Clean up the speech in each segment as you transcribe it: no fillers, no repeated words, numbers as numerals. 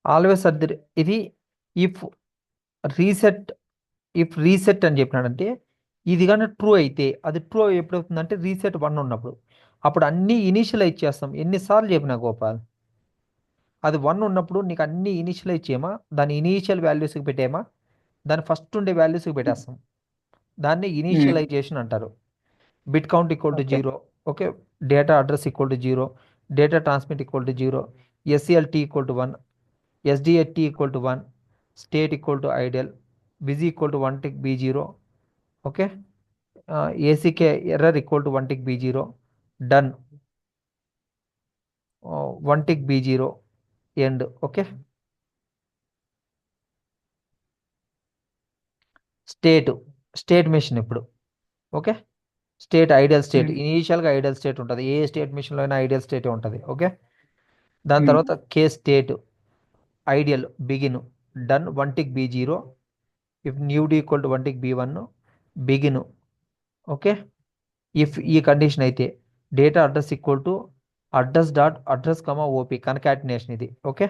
Always at the ఇది if reset అని చెప్పినాడంటే ఇది కానీ ట్రూ అయితే అది ట్రూ ఎప్పుడు అవుతుందంటే రీసెట్ 1 ఉన్నప్పుడు. అప్పుడు అన్ని ఇనిషియలైజ్ చేస్తాం. ఎన్నిసార్లు చెప్పినా గోపాల్, అది 1 ఉన్నప్పుడు నీకు అన్ని ఇనిషియలైజ్ చేయమా, దాని ఇనీషియల్ వాల్యూస్కి పెట్టేమా, దాని ఫస్ట్ ఉండే వాల్యూస్కి పెట్టేస్తాం. దాన్ని ఇనీషియలైజేషన్ అంటారు. Bit count equal to okay 0. Okay, data address equal to 0, data transmit equal to 0, SCLT equal to 1, SDAT equal to 1, state equal to ideal, busy equal to 1 tick బి0. Okay, ACK error equal to 1 tick బి0, done 1 tick బి0 end. Okay, state machine ఇప్పుడు. Okay, state ideal state, ఇనీషియల్గా ideal state ఉంటుంది. ఏ state మెషిన్లో అయినా ideal స్టేటే ఉంటుంది. ఓకే, దాని తర్వాత case state ideal begin done 1 tick బి0, if new D equal to 1 tick బి1 బిగిన్. ఓకే, ఇఫ్ ఈ కండిషన్ అయితే data address equal to address dot address comma OP concatenation ఇది. ఓకే,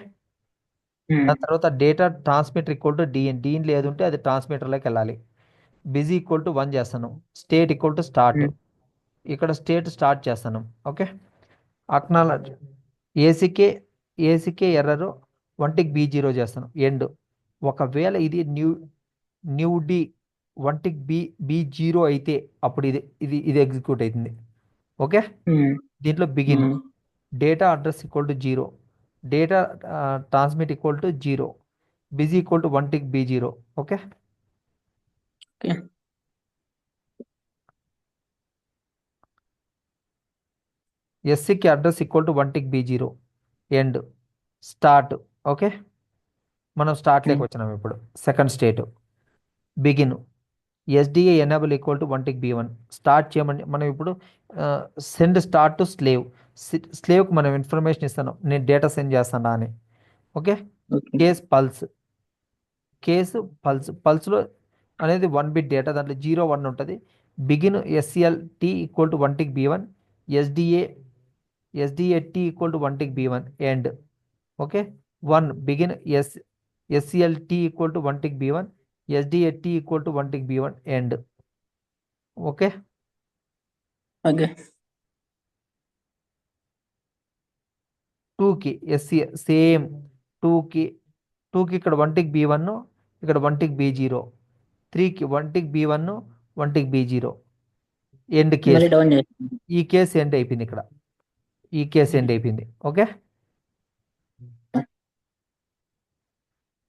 దాని తర్వాత data transmitter equal to DN, DN లేదు ఉంటే అది ట్రాన్స్మిటర్లోకి వెళ్ళాలి. బిజీ ఈక్వల్ టు 1 చేస్తాను, స్టేట్ ఈక్వల్ టు స్టార్ట్, ఇక్కడ స్టేట్ స్టార్ట్ చేస్తాను. Okay, acknowledge ACK error 1 tick బి0 చేస్తాను ఎండ్. ఒకవేళ ఇది న్యూ డి 1 టిక్ బి0 అయితే అప్పుడు ఇది ఎగ్జిక్యూట్ అవుతుంది. ఓకే, దీంట్లో begin data address equal to 0, data transmit equal to 0, busy equal to 1 tick బి0. ఓకే, ఎస్సీకి అడ్రస్ ఈక్వల్ టు 1 టిక్ బి0 ఎండ్ స్టార్ట్. ఓకే, మనం స్టార్ట్లోకి వచ్చినాం. ఇప్పుడు second state begin SDA enable equal to 1 tick బి1 స్టార్ట్ చేయమని మనం ఇప్పుడు సెండ్ స్టార్ట్ టు స్లేవ్కి మనం ఇన్ఫర్మేషన్ ఇస్తాను, నేను డేటా సెండ్ చేస్తాను అని. ఓకే, కేస్ పల్స్లో అనేది 1 బిట్ డేటా, దాంట్లో 0 1 ఉంటుంది. Begin SCLT equal to 1 tick బి1, ఎస్డిఏటి ఈక్వల్ టు 1 టిక్ బి1 end. Okay, 1 begin SCLT equal to 1 tick బి1, ఎస్డిఏటి ఈక్వల్ టు 1 టిక్ బి1 ఎండ్. ఓకే, ఓకే 2కి ఎస్సి సేమ్ 2కి ఇక్కడ 1 టిక్ బి1, ఇక్కడ 1 టిక్ బి0, 3కి 1 టిక్ బి1, 1 టిక్ బి0 ఎండ్ కేసు. మళ్ళీ డౌన్ చేస్తాను. ఈ కేసు ఎండ్ అయిపోయింది ఇక్కడ, ఈ కేసు ఎండ్ అయిపోయింది. Okay,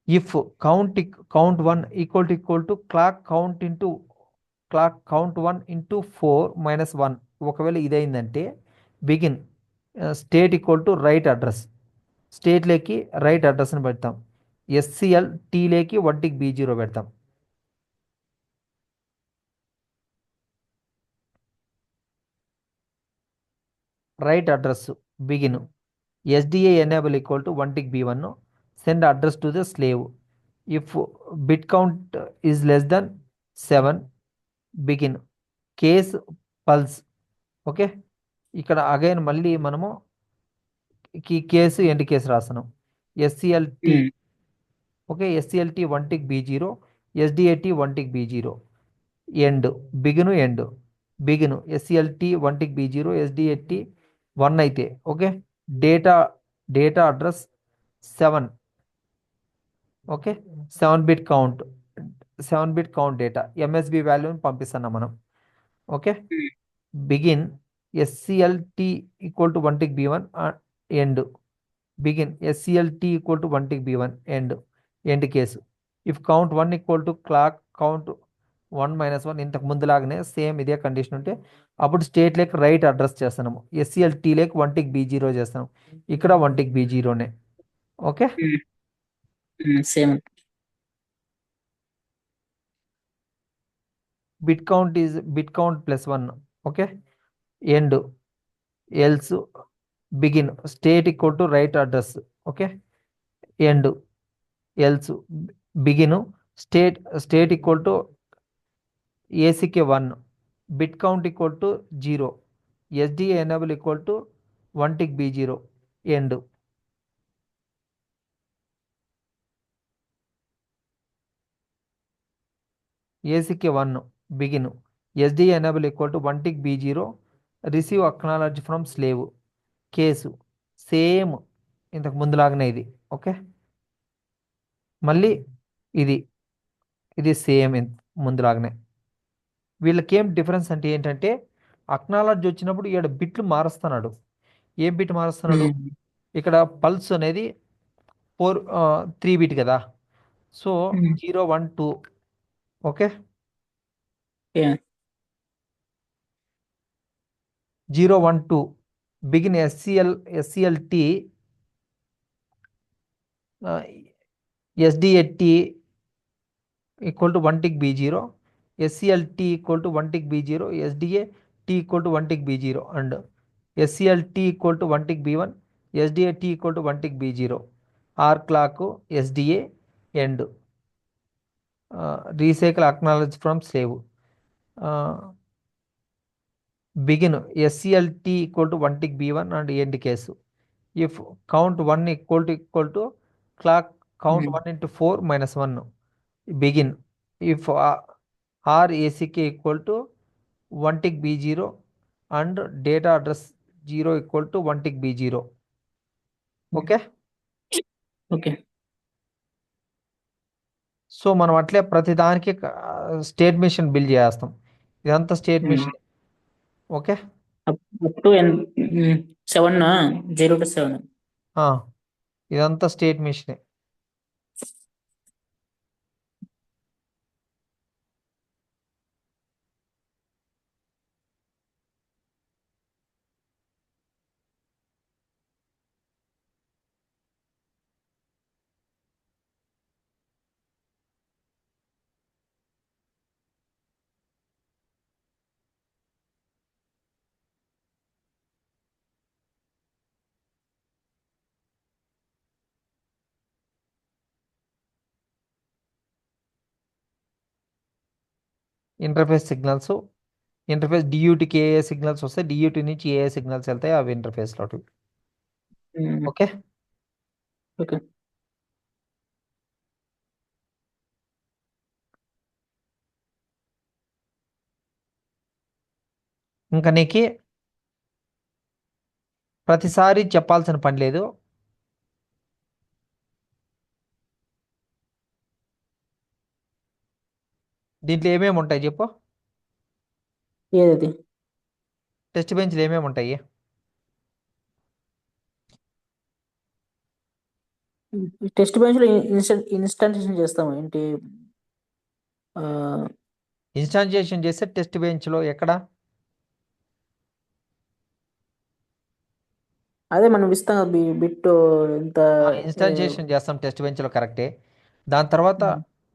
if count 1 equal to clock count 1 into 4 - 1. ఒకవేళ ఇదైందంటే begin state equal to write address, స్టేట్లోకి రైట్ అడ్రస్ని పెడతాం. ఎస్సిఎల్ టీలోకి 1 టిక్ బి0 పెడతాం. Write address begin SDA enable equal to 1 tick బి1 send address to the slave. If bit count is less than 7 begin case pulse. Okay, ఇక్కడ again మళ్ళీ మనము కేసు ఎండ్ కేసు రాస్తున్నాం. ఎస్సిఎల్టీ ఓకే, ఎస్సిఎల్టీ 1 టిక్ బి0, SDAT 1 tick బి0 end begin SCLT 1 tick బి0, SDAT 1 అయితే. Okay, data address 7. Okay, 7 bit count data MSB వాల్యూని పంపిస్తున్నాం మనం. Okay, begin SCLT equal to 1 tick బి1 end begin SCLT equal to 1 tick బి1 end case. If count 1 equal to clock count 1 - 1 ఇంతకు ముందులాగానే same ఇదే condition ఉంటే అప్పుడు స్టేట్ లేక్ రైట్ అడ్రస్ చేస్తున్నాము. ఎస్సిఎల్టీ లేక్ 1 టిక్ బి0 చేస్తున్నాం, ఇక్కడ 1 టిక్ బి0నే. Okay, same bit count +1. Okay, end else begin state equal to write address. Okay, end else begin state equal to ACK 1, bit count equal to 0, SDA enable equal to 1 tick బి0 end. ఏసీకి 1 begin SD enable equal to 1 tick B0 receive acknowledge from slave case same ఇంతకు ముందులాగానే ఇది okay మళ్ళీ ఇది ఇది same ముందులాగానే వీళ్ళకి ఏం డిఫరెన్స్ అంటే ఏంటంటే అక్నాలెడ్జ్ వచ్చినప్పుడు ఇక్కడ బిట్లు మారుస్తున్నాడు ఏం బిట్ మారుస్తున్నాడు ఇక్కడ పల్స్ అనేది 3 బిట్ కదా so 0 1 2 okay okay 0 1 2 begin SCLT SDAT equal to 1 tick B0 SCLT equal to 1 tick B0 SDA T equal to 1 tick B0 and SCLT equal to 1 tick B1 SDA T equal to 1 tick B0 R clock SDA end recycle acknowledge from slave begin SCLT equal to 1 tick B1 and end case if count 1 equal to clock count 1 into 4 minus 1 begin if RACK equal to 1 tick B0 and data address 0 equal to 1 tick B0 okay okay so మనం అట్లే ప్రతి దానికి state machine build చేస్తాం ఇదంతా state machine okay up to 7 0 to 7 ఇదంతా state machine interface signals interface డియూటీకి ఏ signals వస్తాయి డియూటీ నుంచి ఏ సిగ్నల్స్ వెళ్తాయి అవి ఇంటర్ఫేస్లో ఓకే ఓకే ఇంకా నీకు ప్రతిసారి చెప్పాల్సిన పని లేదు దీంట్లో ఏమేమి ఉంటాయి చెప్పు ఏది టెస్ట్ బెంచ్లు ఏమేమి ఉంటాయి టెస్ట్ బెంచ్ లో ఇన్స్టాంటేషన్ చేస్తాము ఏంటి ఇన్స్టాన్షియేషన్ చేస్తే టెస్ట్ బెంచ్లో ఎక్కడ అదే మనం ఇస్తాం బిట్ ఎంత ఇన్స్టాన్షియేషన్ చేస్తాం టెస్ట్ బెంచ్లో కరెక్టే దాని తర్వాత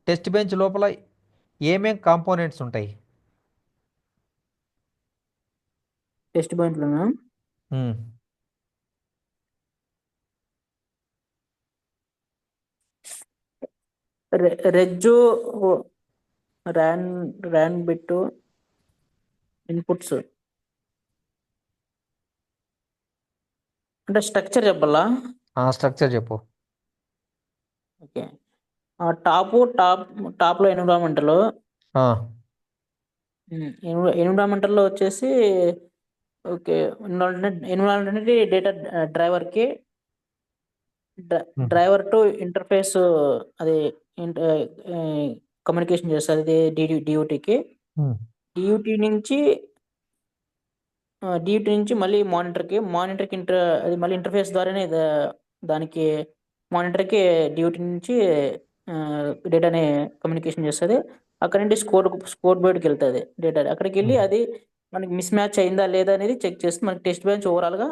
టెస్ట్ బెంచ్ లోపల ఏమేం కాంపోనెంట్స్ ఉంటాయి టెస్ట్ బెంచ్ లోనా రెజ్జు ర్యాన్ ర్యాన్ బిట్ ఇన్పుట్స్ అంటే స్ట్రక్చర్ చెప్పాలా స్ట్రక్చర్ చెప్పు ఓకే టాప్లో ఎన్విరాన్మెంటల్ ఎన్విరాన్మెంటల్లో వచ్చేసి ఓకే ఎన్విరాన్మెంట్ అనేది డేటా డ్రైవర్కి డ్రైవర్ టు ఇంటర్ఫేస్ అది కమ్యూనికేషన్ చేస్తుంది ఇది డియూటీకి డియూటీ నుంచి మళ్ళీ మానిటర్కి అది మళ్ళీ ఇంటర్ఫేస్ ద్వారానే దానికి మానిటర్కి డ్యూటీ నుంచి డేటాని కమ్యూనికేషన్ చేస్తుంది అక్కడ నుండి స్కోర్ బోర్డ్కి వెళ్తుంది డేటా అక్కడికి వెళ్ళి అది మనకి మిస్ మ్యాచ్ అయిందా లేదా అనేది చెక్ చేస్తుంది మనకి టెస్ట్ బెంచ్ ఓవరాల్గా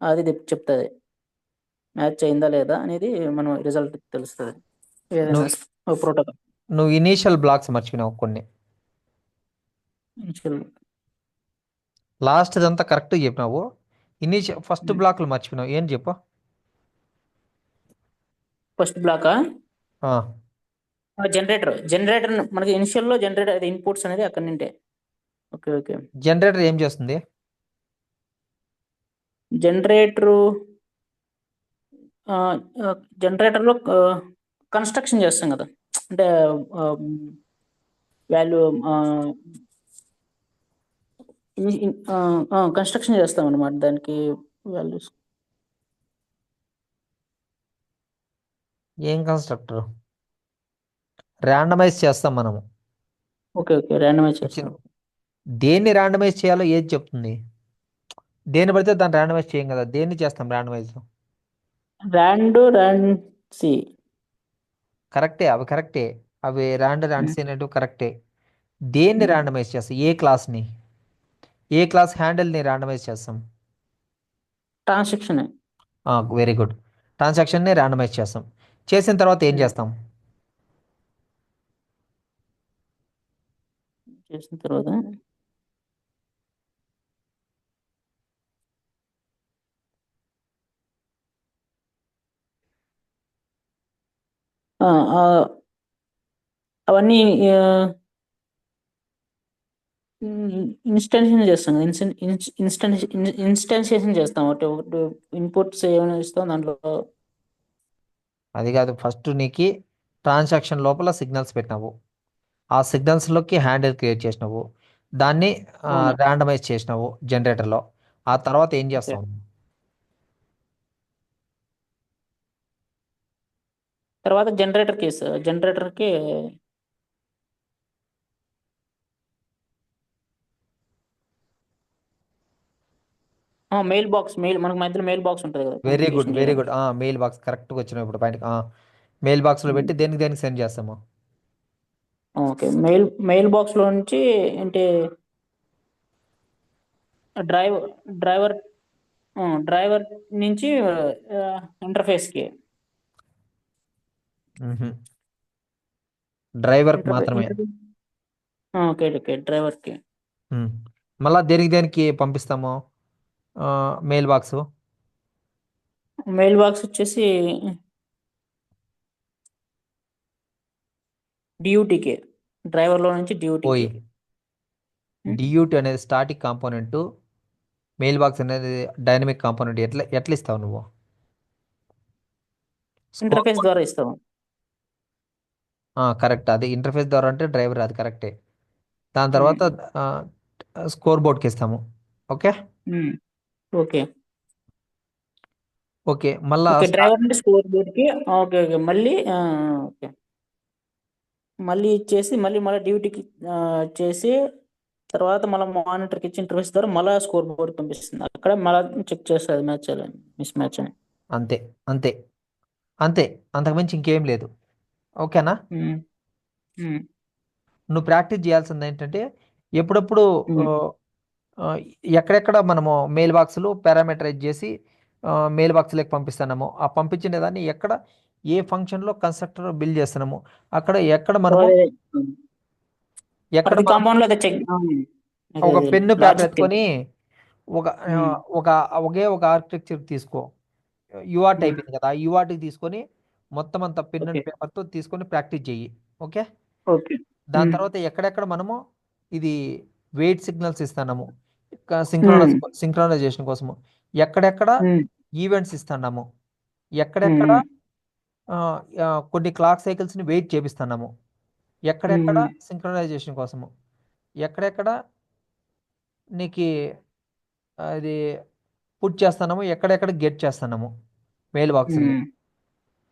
అది చెప్తుంది మ్యాచ్ అయిందా లేదా అనేది మనం రిజల్ట్ తెలుస్తుంది ఏదైనా ప్రోటోకాల్ నువ్వు ఇనీషియల్ బ్లాక్స్ మర్చిపోయినావు కొన్ని లాస్ట్ అంతా కరెక్ట్ చెప్పినావు ఫస్ట్ బ్లాక్లు మర్చిపోయినావు ఏం చెప్పు ఫస్ట్ బ్లాకా జనరేటర్ మనకి ఇనిషియల్లో జనరేటర్ అది ఇన్పుట్స్ అనేది అక్కడ నుండే ఓకే ఓకే జనరేటర్ ఏం చేస్తుంది జనరేటర్లో కన్స్ట్రక్షన్ చేస్తాం కదా అంటే వాల్యూ కన్స్ట్రక్షన్ చేస్తాం అనమాట దానికి వాల్యూస్. ఏం కన్స్ట్రక్టర్? ర్యాండమైజ్ చేస్తాం మనము. ఓకే ఓకే ర్యాండమైజ్ ఇచ్చిన చేస్తాం. దేన్ని ర్యాండమైజ్ చేయాలో ఏది చెప్తుంది? దేన్ని పడితే దాన్ని ర్యాండమైజ్ చేయం కదా, దేన్ని చేస్తాం ర్యాండమైజ్? Rand C. కరెక్టే, అవి కరెక్టే. అవి ర్యాండ్ అనేటివి కరెక్టే. దేన్ని ర్యాండమైజ్ చేస్తాం? ఏ క్లాస్ని, ఏ క్లాస్ హ్యాండిల్ని ర్యాండమైజ్ చేస్తాం? Transaction very good. ట్రాన్సాక్షన్ని ర్యాండమైజ్ చేస్తాం. చేసిన తర్వాత ఏం చేస్తాం? చేసిన తర్వాత ఆ, ఆ, అవన్నీ ఇన్స్టెన్షియేషన్ చేస్తాం. ఇన్స్టెన్షియేషన్ చేస్తాం. ఒకటి ఒకటి ఇన్పుట్స్ ఏమైనా ఇస్తాం దాంట్లో. అది కాదు, ఫస్ట్ నీకు ట్రాన్సాక్షన్ లోపల సిగ్నల్స్ పెట్టినావు, ఆ సిగ్నల్స్లోకి హ్యాండిల్ క్రియేట్ చేసినావు, దాన్ని అవును. ర్యాండమైజ్ చేసినావు జనరేటర్లో. ఆ తర్వాత ఏం ఓకే. చేస్తావు? తర్వాత జనరేటర్కి మెయిల్ మనకు మధ్యలో మెయిల్ బాక్స్ ఉంటుంది కదా వెరీ గుడ్, కమ్యూనికేషన్ వెరీ చేయడానికి. గుడ్. మెయిల్ బాక్స్ కరెక్ట్గా వచ్చినావు ఇప్పుడు పాయింట్. మెయిల్ బాక్స్లో పెట్టి దేనికి దేనికి సెండ్ చేస్తాము? ఓకే మెయిల్ బాక్స్ లో నుంచి ఏంటి డ్రైవ్ డ్రైవర్ డ్రైవర్ నుంచి ఇంటర్ఫేస్ కి డ్రైవర్కి మాత్రమే. ఇంటర్ఫేస్. ఓకే ఓకే డ్రైవర్ కి. మ్మ్. మళ్ళా దేనికి దేనికి పంపిస్తాము మెయిల్ బాక్స్? మెయిల్ బాక్స్ వచ్చేసి డ్యూటీకి, డ్రైవర్ లో నుంచి డ్యూటీకి. పోయి డియూటీ అనేది స్టాటిక్ కాంపోనెంట్, మెయిల్ బాక్స్ అనేది డైనమిక్ కాంపోనెంట్. ఎట్లా ఎట్లా ఇస్తావు నువ్వు? స్కోర్ ఇంటర్ఫేస్ ద్వారా ఇస్తాం. కరెక్ట్, అది ఇంటర్ఫేస్ ద్వారా అంటే డ్రైవర్, అది కరెక్టే. దాని ఉమ్, తర్వాత స్కోర్ బోర్డ్కి ఇస్తాము. ఓకే. ఉమ్, ఓకే ఓకే, మళ్ళా ఓకే డ్రైవర్ నుండి స్కోర్ బోర్డ్ కి. ఓకే ఓకే మళ్ళీ ఓకే మళ్ళీ ఇచ్చేసి మళ్ళీ డ్యూటీకి చేసి తర్వాత మళ్ళీ మానిటర్కి ఇచ్చి ఇంటర్ఫేస్ ద్వారా మళ్ళీ స్కోర్ బోర్డ్ పంపిస్తుంది. అక్కడ మళ్ళీ చెక్ చేస్తుంది మ్యాచ్ మిస్ మ్యాచ్ అని. అంతే, అంతే, అంతే. అంతకుమించి ఇంకేం లేదు. ఓకేనా? ఉమ్, ఉమ్, నువ్వు ప్రాక్టీస్ చేయాల్సింది ఏంటంటే ఎప్పుడప్పుడు ఆ, ఉమ్. ఆ, ఎక్కడెక్కడ మనము మెయిల్ బాక్సులు పారామీటరైజ్ చేసి మెయిల్ బాక్స్లోకి పంపిస్తున్నాము, ఆ పంపించిన దాన్ని ఎక్కడ ఏ ఫంక్షన్లో కన్స్ట్రక్టర్ బిల్డ్ చేస్తున్నాము, అక్కడ ఎక్కడ మనము అదే ఎక్కడ ప్రతి మనం కాంపౌండ్ లో అదే చెక్. అదే ఒక అదే పెన్ను పేపర్ లాజిక్. ఎత్తుకొని ఒక ఆ, ఒక ఒక ఆర్కిటెక్చర్ తీసుకో. యూఆర్ట్ అయిపోయింది కదా, ఆ యూఆర్ట్కి తీసుకొని మొత్తం అంతా పెన్ ఓకే అండ్ పేపర్తో తీసుకొని ప్రాక్టీస్ చెయ్యి. ఓకే. ఓకే దాని తర్వాత ఎక్కడెక్కడ మనము ఇది వెయిట్ సిగ్నల్స్ ఇస్తున్నాము సింక్రోనైజేషన్ కోసము, ఎక్కడెక్కడ ఈవెంట్స్ ఇస్తున్నాము, ఎక్కడెక్కడ ఆ, కొన్ని క్లాక్ సైకిల్స్ని వెయిట్ చేపిస్తున్నాము, ఎక్కడెక్కడ సింక్రనైజేషన్ కోసము, ఎక్కడెక్కడ నీకు అది పుట్ చేస్తున్నాము, ఎక్కడెక్కడ గెట్ చేస్తున్నాము మెయిల్ బాక్సుల్ని.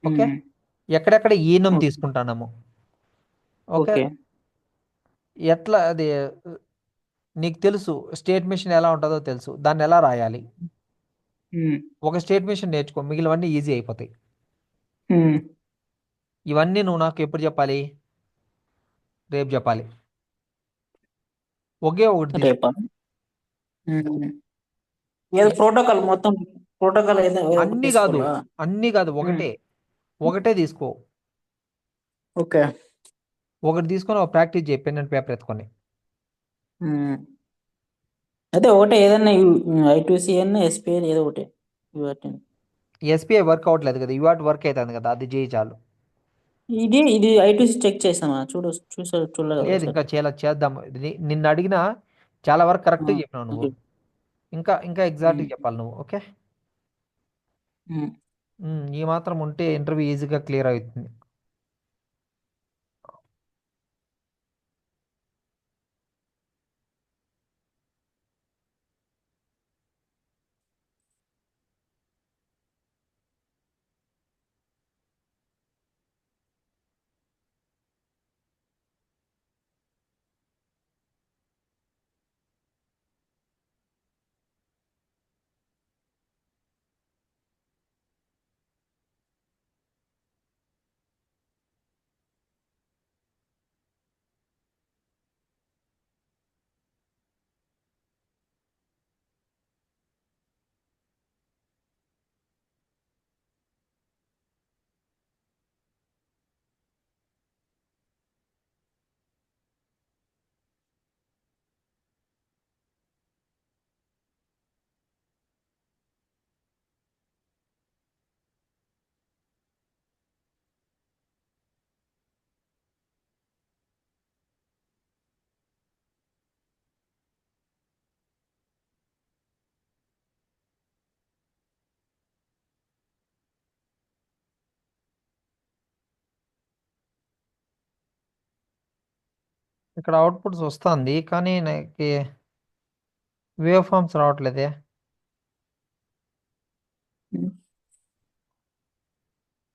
ఓకే. ఎక్కడెక్కడ ఈనం తీసుకుంటున్నాము. ఓకే. ఓకే ఎట్లా అది నీకు తెలుసు, స్టేట్ మెషిన్ ఎలా ఉంటుందో తెలుసు, దాన్ని ఎలా రాయాలి. ఒక స్టేట్ మెషిన్ నేర్చుకో, మిగిలినవన్నీ ఈజీ అయిపోతాయి. ఇవన్నీ నువ్వు నాకు ఎప్పుడు చెప్పాలి? రేపు చెప్పాలి. ఒకే ఒకటి తీసుకో. రేపా? ఏదో ప్రోటోకాల్ మొత్తం ప్రోటోకాల్ ఏదో ఏదో ఒకటి అన్నీ కాదు, తీసుకోవాలా? అన్నీ కాదు, ఒకటే, ఒకటే తీసుకో. ఓకే. ఒకటి తీసుకొని ఒక ప్రాక్టీస్ చేయి పెన్ అండ్ పేపర్ ఎత్తుకొని. అదే ఒకటే ఏదన్నా I2C అన్న ఎస్పీ ఏదో ఒకటి ఇవాటి. ఎస్బీఐ వర్క్ అవ్వట్లేదు కదా, యూఆర్ట్ వర్క్ అవుతుంది కదా, అది చేయి చాలు. ఇది I2C చెక్ చేసామా చూడలేదు కదా లేదు, ఒకసారి. ఇంకా చేద్దాం. నిన్ను అడిగినా చాలా వరకు కరెక్ట్గా చెప్పినావు నువ్వు. ఓకే. ఇంకా ఇంకా ఎగ్జాక్ట్గా చెప్పాలి నువ్వు. ఓకే. ఈ మాత్రం ఉంటే ఇంటర్వ్యూ ఈజీగా క్లియర్ అవుతుంది. ఇక్కడ అవుట్పుట్స్ వస్తుంది కానీ నాకు వేవ్ ఫార్మ్స్ రావట్లేదే.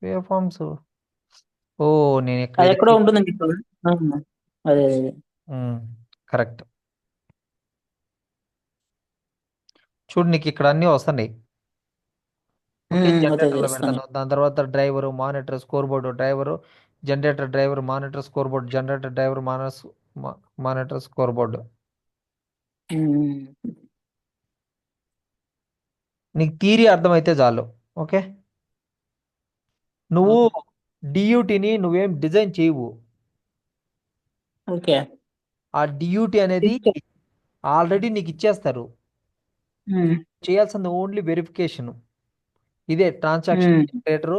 Waveforms. ఓ, నేను ఇక్కడ అది ఏదో ఎక్కడో ఉంటుందని చెప్పాను. అదే అదే. కరెక్ట్. చూడు, నీకు ఇక్కడ అన్నీ వస్తున్నాయి. ఓకే, అదే అదే జనరేటర్లో ఇస్తాను. పెడతాను. దాని తర్వాత driver, monitor, score board, driver, generator, driver, monitor, score board, generator, driver, monitor, score board. Um, నీకు థియరీ అర్థమైతే చాలు. ఓకే, నువ్వు ఓకే. డియూటీని నువ్వేం డిజైన్ చేయవు. ఓకే. ఆ డియూటీ అనేది ఆల్రెడీ నీకు ఇచ్చేస్తారు. ఉమ్, చేయాల్సింది ఓన్లీ వెరిఫికేషన్. ఇదే transaction um. Generator,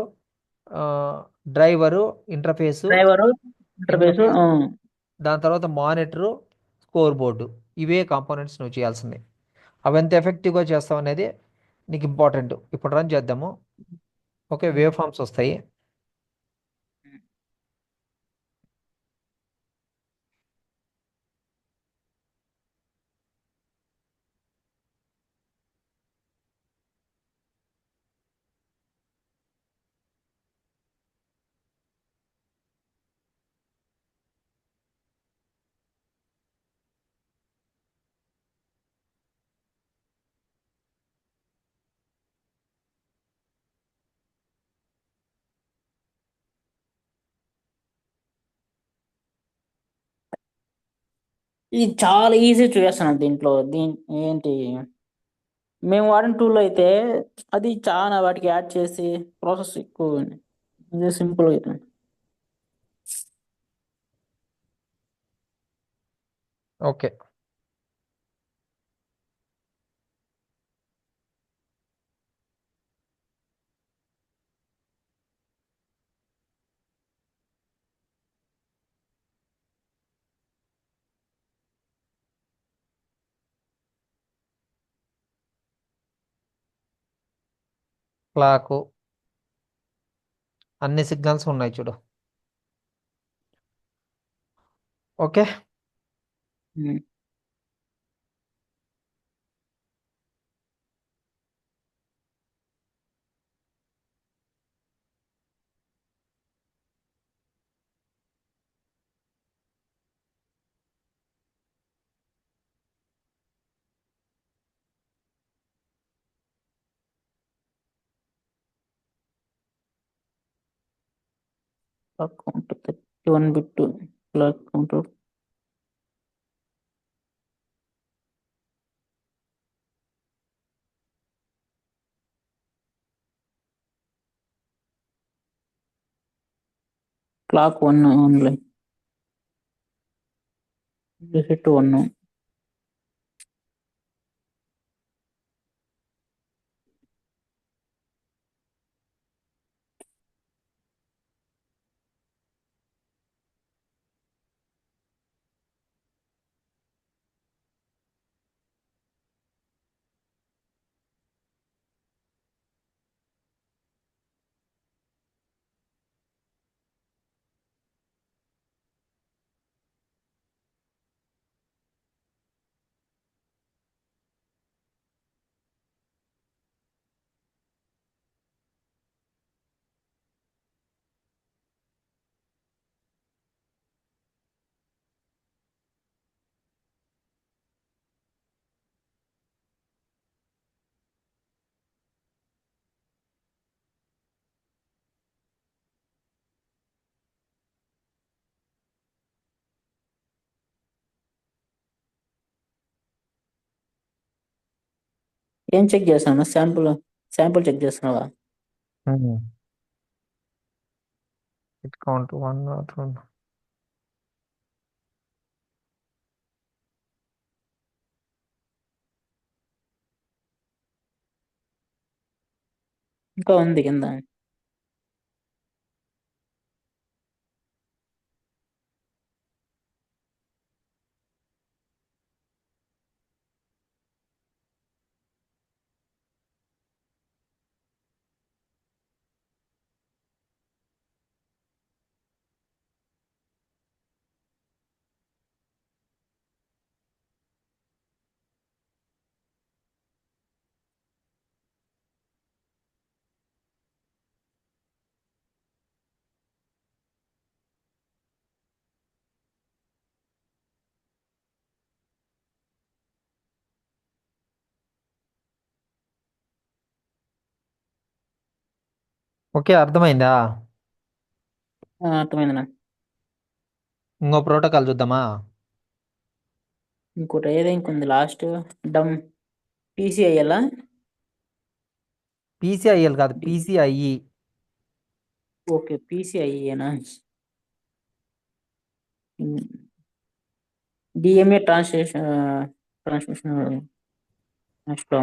driver, interface, driver, interface. Interface, దాని తర్వాత మానిటరు, స్కోర్ బోర్డు. ఇవే కాంపోనెంట్స్ నువ్వు చేయాల్సింది. అవి ఎంత ఎఫెక్టివ్గా చేస్తావు అనేది నీకు ఇంపార్టెంట్. ఇప్పుడు రన్ చేద్దాము. ఓకే, వేవ్ ఫార్మ్స్ వస్తాయి. ఇది చాలా ఈజీ చేస్తాను దీంట్లో. ఏంటి, మేము వాడిన టూల్ అయితే అది చాలా వాటికి యాడ్ చేసి ప్రాసెస్ ఎక్కువ. ఇది సింపుల్ అవుతుంది. ఓకే, క్లాకు, అన్ని సిగ్నల్స్ ఉన్నాయి చూడు. Okay, um. Clock count 31 bit. Clock count. Clock 1 only. Reset 1. ఏం చెక్ చేస్తాను? శాంపుల్ చెక్ చేస్తున్నావా? It count 1 or 2. ఇంకా ఉంది కింద. ఓకే, అర్థమైందా? అర్థమైందన్నా. ఇంకో ప్రోటోకాల్ చూద్దామా? ఇంకోటి ఏదో ఇంకొంది లాస్ట్. డమ్ పీసీఐఎల్. పీసీఐఎల్ కాదు, PCIe. Okay, పీసీఐఏనా? DMA transmission next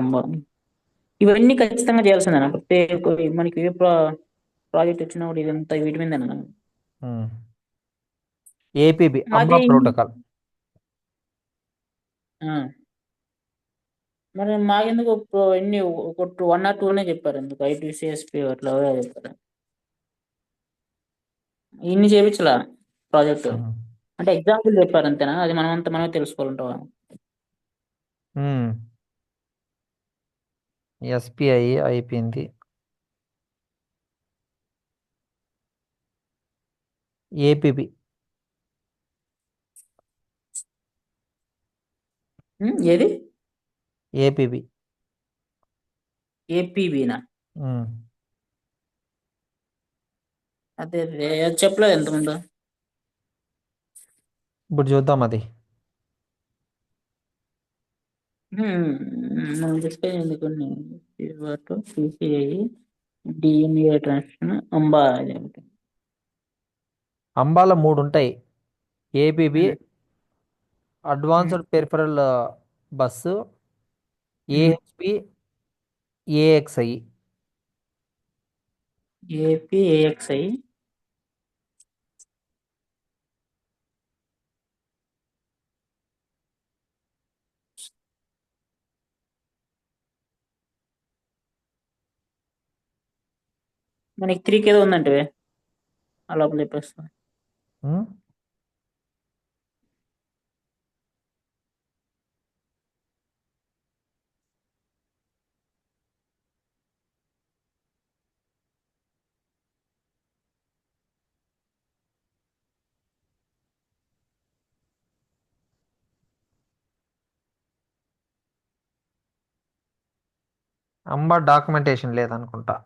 ఇవన్నీ ఖచ్చితంగా చేయాల్సిందేనా? ప్రత్యేక మనకి ఏ ప్రాజెక్ట్ వచ్చినా కూడా ఇదంతా వీటి మీదేనా? ఏపీబీ అంబా మాది ప్రోటోకాల్. ఆ, మరి మాకెందుకు ఎన్ని ఒక 1 or 2 చెప్పారు, ఎందుకు ఐటీసీఎస్పీ అట్లా ఎవరో చెప్పారు. ఇన్ని చేయించలా ప్రాజెక్టు. అంటే ఎగ్జాంపుల్ చెప్పారు అంతేనా? అది మనమంతా మనమే తెలుసుకోవాలంటావా? ఎస్పిఐ అయిపోయింది. ఏపీబీ. ఏది? ఏపీబీ. ఏపీబీనా? అదే అదే అది చెప్పలేదు ఎంతమంది. ఇప్పుడు చూద్దాం అది. మనం డిస్కస్ అయింది కొన్ని. సిసిఐ, డిఎంఏ ట్రాన్స్మిషన్, అంబా ఇది ఒకటి. అంబాలో మూడు ఉంటాయి. ఏపీబీ, ఉమ్, ఉమ్. అడ్వాన్స్డ్ పెరిఫరల్ బస్సు, ఉమ్. ఏహెచ్పి, ఏఎక్స్ఐ. ఏపీఏఎక్స్ఐ. మనకి 3 ఏదో ఉందంటే ఆ లోపల చెప్పేస్తా. అంబా డాక్యుమెంటేషన్ లేదనుకుంటా.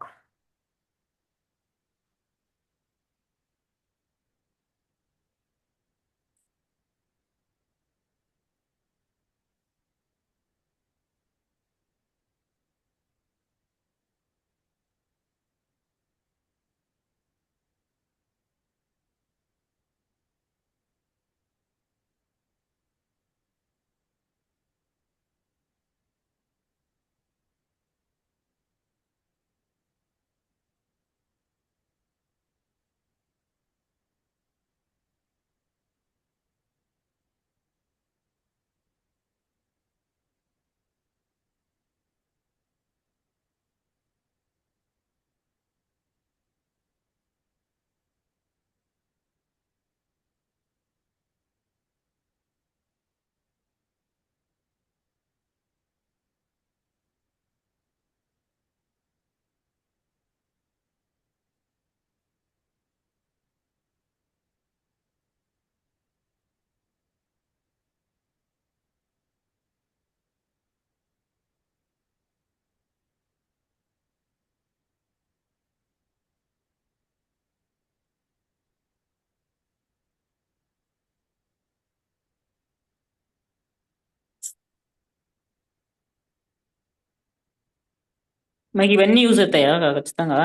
మనకి ఇవన్నీ యూజ్ అవుతాయా ఖచ్చితంగా?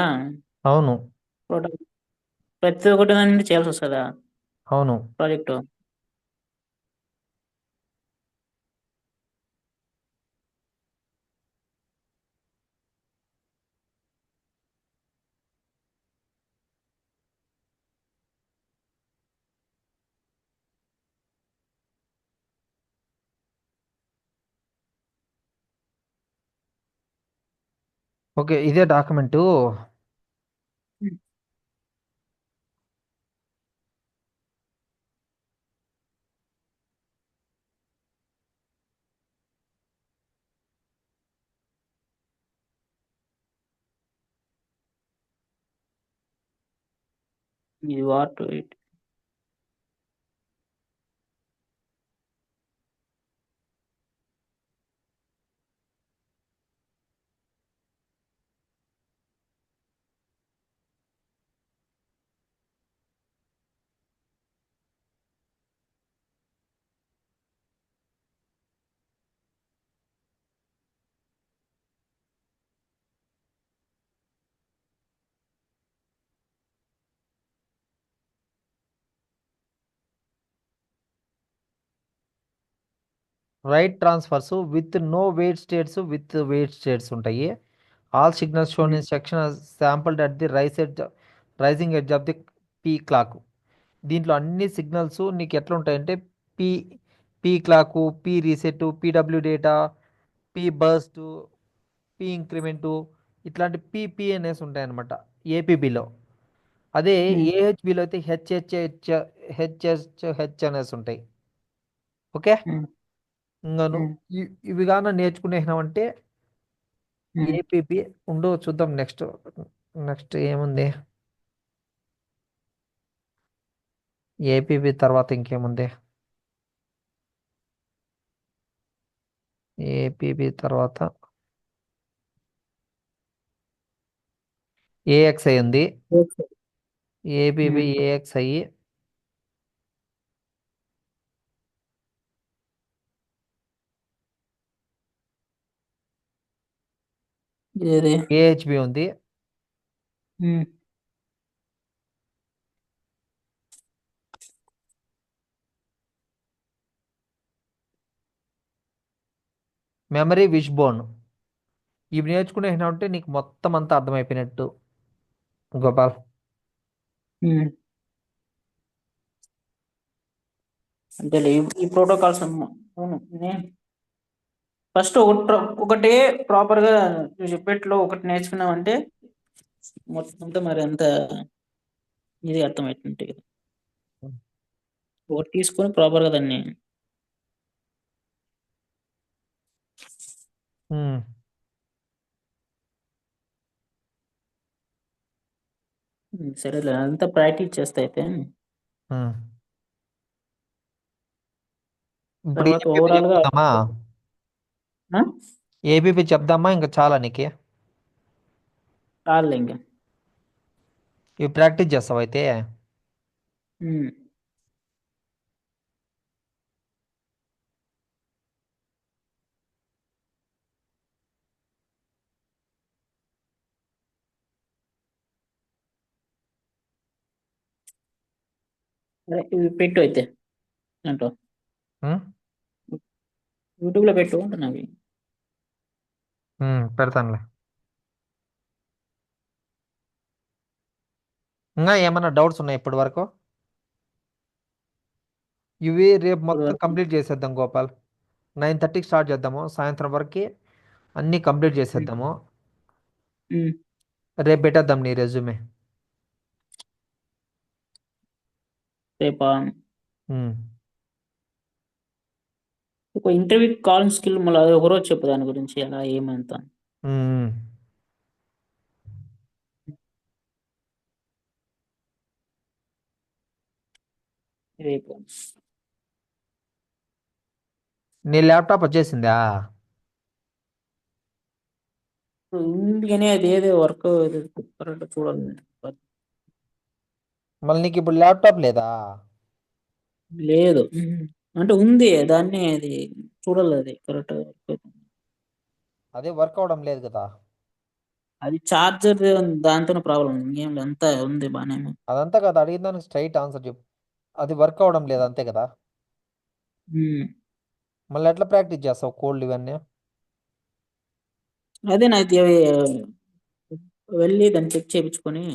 అవును. టోటల్ ప్రతి ఒక్కటి దాన్ని చేయాల్సి వస్తుందా అవును. ప్రాజెక్టు? ఓకే, ఇదే డాక్యుమెంటు. ఇది what it. Right transfers with no wait states with wait states ఉంటాయి. All signals shown in section sampled at the rising edge of the P clock. దీంట్లో అన్ని సిగ్నల్స్ నీకు ఎట్లా ఉంటాయంటే P P clock, P reset, PW data, P burst, P increment, ఇట్లాంటి P అనేసి ఉంటాయి అనమాట ఏపీబీలో. అదే ఏహెచ్బిలో అయితే హెచ్హెచ్ అనేసి ఉంటాయి. ఓకే, ఇంకా నువ్వు ఇవి గాన నేర్చుకునేసినావంటే ఏపీబీ ఉండు చూద్దాం. నెక్స్ట్ నెక్స్ట్ ఏముంది, ఏపీబీ తర్వాత ఇంకేముంది, ఏపీబీ తర్వాత ఏఎక్స్ఐ ఉంది. ఏపీబీ ఏఎక్స్ఐ, ఏది ఏహెచ్బి ఉంది. Memory wish bone. ఇవి నేర్చుకునేసినావంటే నీకు మొత్తం అంతా అర్థమైపోయినట్టు గోపాల్. అంటే ఈ ప్రోటోకాల్స్ అవును. ఫస్ట్ ఒకటే ప్రాపర్గా నువ్వు చెప్పేట్లో ఒకటి నేర్చుకున్నావంటే మొత్తం మరి అంత ఇది అర్థమవుతుంది కదా. ఒకటి తీసుకొని ప్రాపర్గా దాన్ని ఉమ్, సరేలే అంతా ప్రాక్టీస్ చేస్తా అయితే. ఉమ్. ఇప్పుడు తర్వాత ఏపీబీ ఓవరాల్ గా చెప్దామా? ఏపీబీ చెప్దామా ఇంకా చాలా నీకు? చాలు ఇంకా. ఇవి ప్రాక్టీస్ చేస్తావు అయితే. సరే ఇవి పెట్టు అయితే దాంట్లో ఉమ్, యూట్యూబ్ లో పెట్టు అంటున్నావి. పెడతానులే. ఇంకా ఏమైనా డౌట్స్ ఉన్నాయి ఇప్పటి వరకు? ఇవి రేపు ఇప్పుడు మొత్తం వరకు కంప్లీట్ చేసేద్దాం గోపాల్. 9:30కి స్టార్ట్ చేద్దాము, సాయంత్రం వరకు అన్నీ కంప్లీట్ చేసేద్దాము. రేపు పెట్టేద్దాం నీ రెజ్యూమే. రేపా ఉమ్. ఒక ఇంటర్వ్యూ కాలింగ్ స్కిల్ మళ్ళీ అది ఒకరోజు చెప్పు దాని గురించి అలా ఏమంత ఉమ్. రేపు. నీ ల్యాప్టాప్ వచ్చేసిందా? ఇందుకనే అది ఏదో వర్క్ కరెక్ట్ చూడాలి. మళ్ళీ నీకు ఇప్పుడు ల్యాప్టాప్ లేదా? లేదు అంటే ఉంది దాన్ని అది చూడాలి అది కరెక్ట్. అదే వర్క్ అవడం లేదు కదా. అది చార్జర్ దాంతోనే ప్రాబ్లం ఏం లేదు, అంతా ఉంది బాగానే. అదంతా కదా అడిగిన దానికి స్ట్రైట్ ఆన్సర్ చెప్పు. అది వర్క్ అవడం లేదు అంతే కదా. మళ్ళీ ఎట్లా ప్రాక్టీస్ చేస్తావు కోడ్లు ఇవన్నీ? అదే నాకు వెళ్ళి దాన్ని చెక్ చేయించుకొని.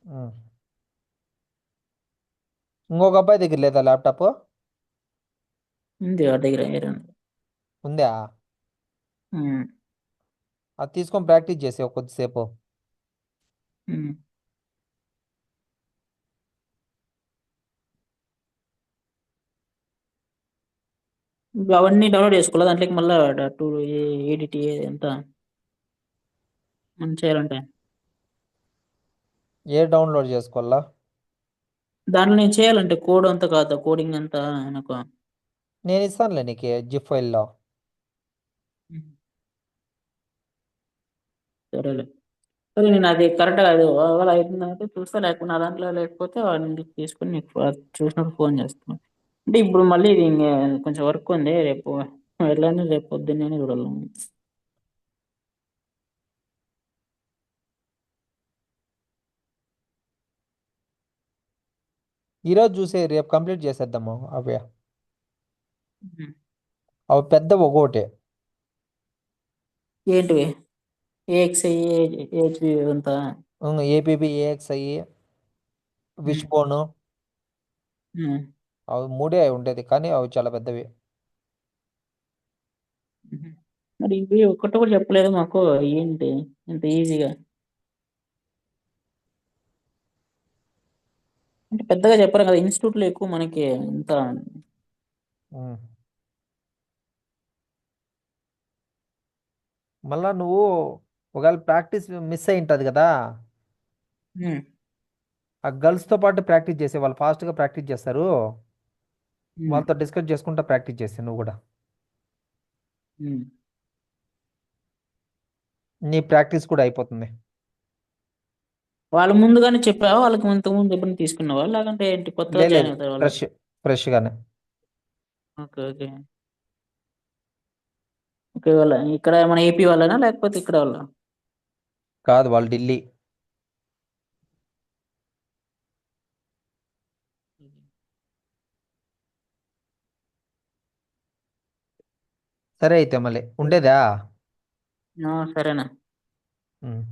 ఉమ్. ఇంకొక అబ్బాయి దగ్గర లేదా ల్యాప్టాప్? ఉంది వాడి దగ్గర ఐరన్. ఉందా? అది తీసుకొని ప్రాక్టీస్ చేసావు కొద్దిసేపు. అవన్నీ డౌన్లోడ్ చేసుకోవాలి దాంట్లోకి మళ్ళీ టూ ఎడిట్ ఎంత మనం చేయాలంటే ఏ డౌన్లోడ్ చేసుకోవాలా? దాంట్లో నేను చేయాలంటే కోడ్ అంతా కాదు కోడింగ్ అంతా నాకు. నేను ఇస్తానులే నీకు జిప్ ఫైల్లో. సరేలే. సరే నేను అది కరెక్ట్గా అది ఒకవేళ అవుతుందంటే చూస్తా, లేకపోతే నా దాంట్లో లేకపోతే వాడిని తీసుకొని నీకు చూసినప్పుడు ఫోన్ చేస్తాను. అంటే ఇప్పుడు మళ్ళీ ఇది కొంచెం వర్క్ ఉంది రేపు వెళ్ళాను, రేపు పొద్దున్నే చూడాలి. ఈరోజు చూసే రేపు కంప్లీట్ చేసేద్దాము అవి. ఉమ్. అవి పెద్ద ఒక్కోటే. ఏంటివి? ఏఎక్స్ఐ, ఏహెచ్బి అంతా? ఏపీబీ, ఏఎక్స్ఐ, విష్ ఉమ్. బోన్, ఉమ్. అవి మూడే ఉండేది, కానీ అవి చాలా పెద్దవి. ఉమ్. మరి ఇవి ఒక్కటి కూడా చెప్పలేదు మాకు, ఏంటి ఇంత ఈజీగా? అంటే పెద్దగా చెప్పరు కదా ఇన్స్టిట్యూట్లో ఎక్కువ మనకి ఇంత. ఉమ్. మళ్ళా నువ్వు ఒకవేళ ప్రాక్టీస్ మిస్ అయి ఉంటుంది కదా, ఉమ్. ఆ గర్ల్స్తో పాటు ప్రాక్టీస్ చేసే వాళ్ళు ఫాస్ట్గా ప్రాక్టీస్ చేస్తారు. ఉమ్. వాళ్ళతో డిస్కస్ చేసుకుంటా ప్రాక్టీస్ చేస్తే నువ్వు కూడా ఉమ్. నీ ప్రాక్టీస్ కూడా అయిపోతుంది. వాళ్ళ ముందుగానే చెప్పావా? వాళ్ళకి ఇంతకు ముందు ఎప్పుడు తీసుకున్నావా, లేదంటే ఏంటి కొత్తగా జాయిన్ లేదు, అవుతారు వాళ్ళు? ఫ్రెష్గానే. Okay, okay. ఓకే, వాళ్ళ ఇక్కడ మన ఏపీ వాళ్ళనా లేకపోతే ఇక్కడ వాళ్ళ? కాదు, వాళ్ళు ఢిల్లీ. సరే అయితే మళ్ళీ ఉండేదా. సరేనా? ఉమ్.